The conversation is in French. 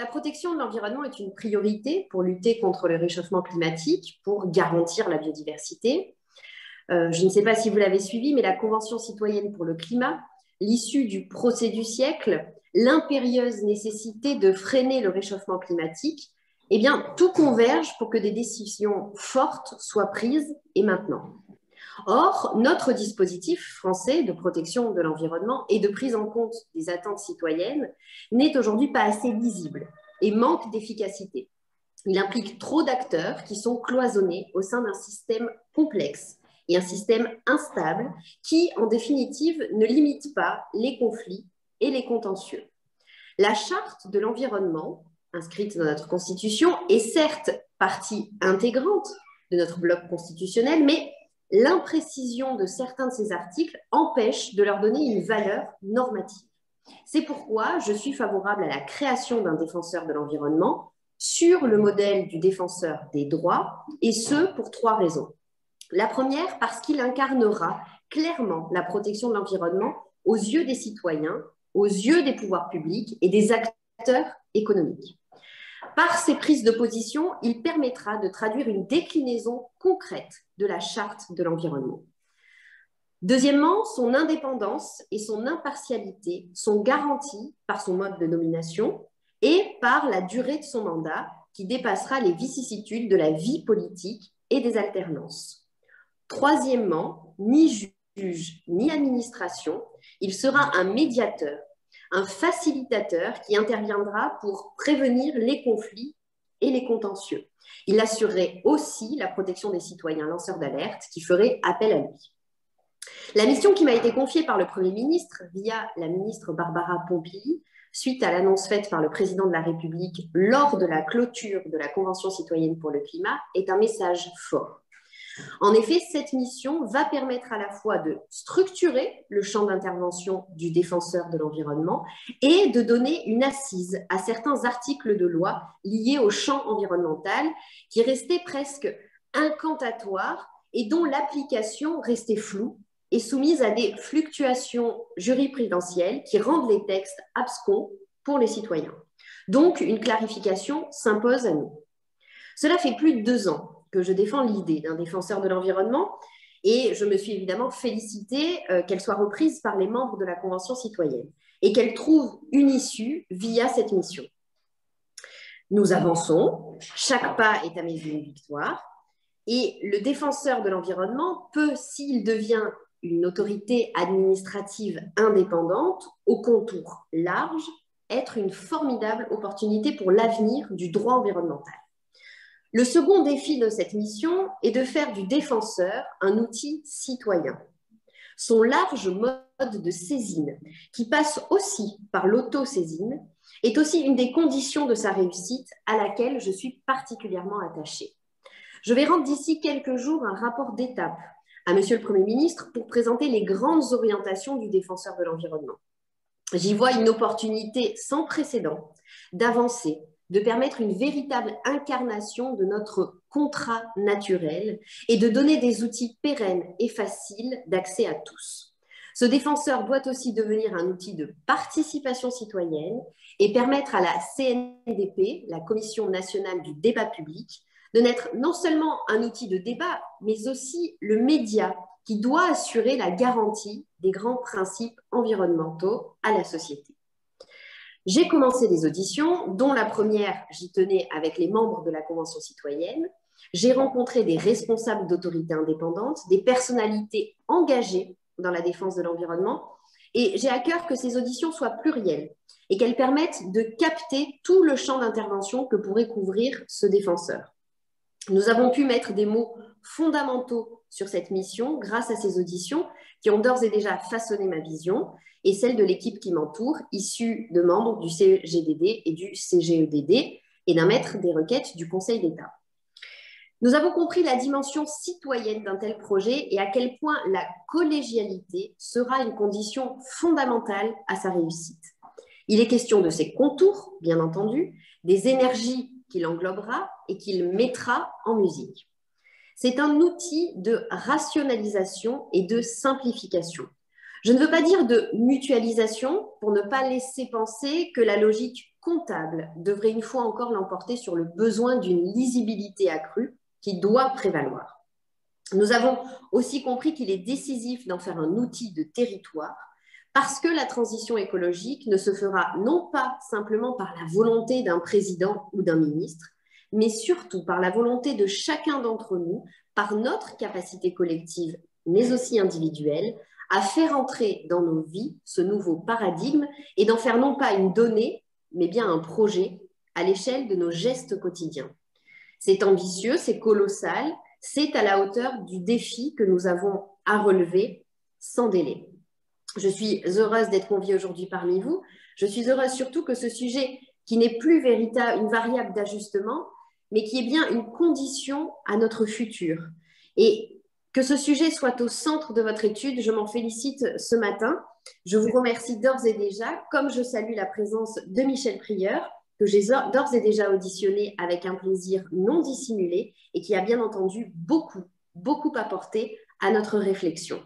la protection de l'environnement est une priorité pour lutter contre le réchauffement climatique, pour garantir la biodiversité. Je ne sais pas si vous l'avez suivi, mais la Convention citoyenne pour le climat, l'issue du procès du siècle, l'impérieuse nécessité de freiner le réchauffement climatique, eh bien, tout converge pour que des décisions fortes soient prises et maintenant. Or, notre dispositif français de protection de l'environnement et de prise en compte des attentes citoyennes n'est aujourd'hui pas assez lisible et manque d'efficacité. Il implique trop d'acteurs qui sont cloisonnés au sein d'un système complexe et un système instable qui, en définitive, ne limite pas les conflits et les contentieux. La charte de l'environnement, inscrite dans notre Constitution, est certes partie intégrante de notre bloc constitutionnel, mais l'imprécision de certains de ces articles empêche de leur donner une valeur normative. C'est pourquoi je suis favorable à la création d'un défenseur de l'environnement sur le modèle du défenseur des droits, et ce, pour 3 raisons. La première, parce qu'il incarnera clairement la protection de l'environnement aux yeux des citoyens, aux yeux des pouvoirs publics et des acteurs économiques. Par ses prises de position, il permettra de traduire une déclinaison concrète de la charte de l'environnement. Deuxièmement, son indépendance et son impartialité sont garanties par son mode de nomination et par la durée de son mandat qui dépassera les vicissitudes de la vie politique et des alternances. Troisièmement, ni juge ni administration, il sera un médiateur, un facilitateur qui interviendra pour prévenir les conflits et les contentieux. Il assurerait aussi la protection des citoyens lanceurs d'alerte qui feraient appel à lui. La mission qui m'a été confiée par le Premier ministre via la ministre Barbara Pompili, suite à l'annonce faite par le président de la République lors de la clôture de la Convention citoyenne pour le climat, est un message fort. En effet, cette mission va permettre à la fois de structurer le champ d'intervention du défenseur de l'environnement et de donner une assise à certains articles de loi liés au champ environnemental qui restaient presque incantatoires et dont l'application restait floue et soumise à des fluctuations jurisprudentielles qui rendent les textes abscons pour les citoyens. Donc, une clarification s'impose à nous. Cela fait plus de 2 ans que je défends l'idée d'un défenseur de l'environnement et je me suis évidemment félicitée qu'elle soit reprise par les membres de la Convention citoyenne et qu'elle trouve une issue via cette mission. Nous avançons, chaque pas est à mes yeux une victoire et le défenseur de l'environnement peut, s'il devient une autorité administrative indépendante au contour large, être une formidable opportunité pour l'avenir du droit environnemental. Le second défi de cette mission est de faire du défenseur un outil citoyen. Son large mode de saisine, qui passe aussi par l'autosaisine, est aussi une des conditions de sa réussite à laquelle je suis particulièrement attachée. Je vais rendre d'ici quelques jours un rapport d'étape à Monsieur le Premier ministre pour présenter les grandes orientations du défenseur de l'environnement. J'y vois une opportunité sans précédent d'avancer, de permettre une véritable incarnation de notre contrat naturel et de donner des outils pérennes et faciles d'accès à tous. Ce défenseur doit aussi devenir un outil de participation citoyenne et permettre à la CNDP, la Commission nationale du débat public, de n'être non seulement un outil de débat, mais aussi le média qui doit assurer la garantie des grands principes environnementaux à la société. J'ai commencé des auditions, dont la première, j'y tenais avec les membres de la Convention citoyenne. J'ai rencontré des responsables d'autorités indépendantes, des personnalités engagées dans la défense de l'environnement, et j'ai à cœur que ces auditions soient plurielles et qu'elles permettent de capter tout le champ d'intervention que pourrait couvrir ce défenseur. Nous avons pu mettre des mots fondamentaux sur cette mission grâce à ces auditions qui ont d'ores et déjà façonné ma vision et celle de l'équipe qui m'entoure, issue de membres du CGDD et du CGEDD et d'un maître des requêtes du Conseil d'État. Nous avons compris la dimension citoyenne d'un tel projet et à quel point la collégialité sera une condition fondamentale à sa réussite. Il est question de ses contours, bien entendu, des énergies qu'il englobera et qu'il mettra en musique. C'est un outil de rationalisation et de simplification. Je ne veux pas dire de mutualisation pour ne pas laisser penser que la logique comptable devrait une fois encore l'emporter sur le besoin d'une lisibilité accrue qui doit prévaloir. Nous avons aussi compris qu'il est décisif d'en faire un outil de territoire parce que la transition écologique ne se fera non pas simplement par la volonté d'un président ou d'un ministre, mais surtout par la volonté de chacun d'entre nous, par notre capacité collective, mais aussi individuelle, à faire entrer dans nos vies ce nouveau paradigme et d'en faire non pas une donnée, mais bien un projet à l'échelle de nos gestes quotidiens. C'est ambitieux, c'est colossal, c'est à la hauteur du défi que nous avons à relever sans délai. Je suis heureuse d'être conviée aujourd'hui parmi vous. Je suis heureuse surtout que ce sujet, qui n'est plus une variable d'ajustement, mais qui est bien une condition à notre futur. Et que ce sujet soit au centre de votre étude, je m'en félicite ce matin. Je vous remercie d'ores et déjà, comme je salue la présence de Michel Prieur, que j'ai d'ores et déjà auditionné avec un plaisir non dissimulé et qui a bien entendu beaucoup apporté à notre réflexion.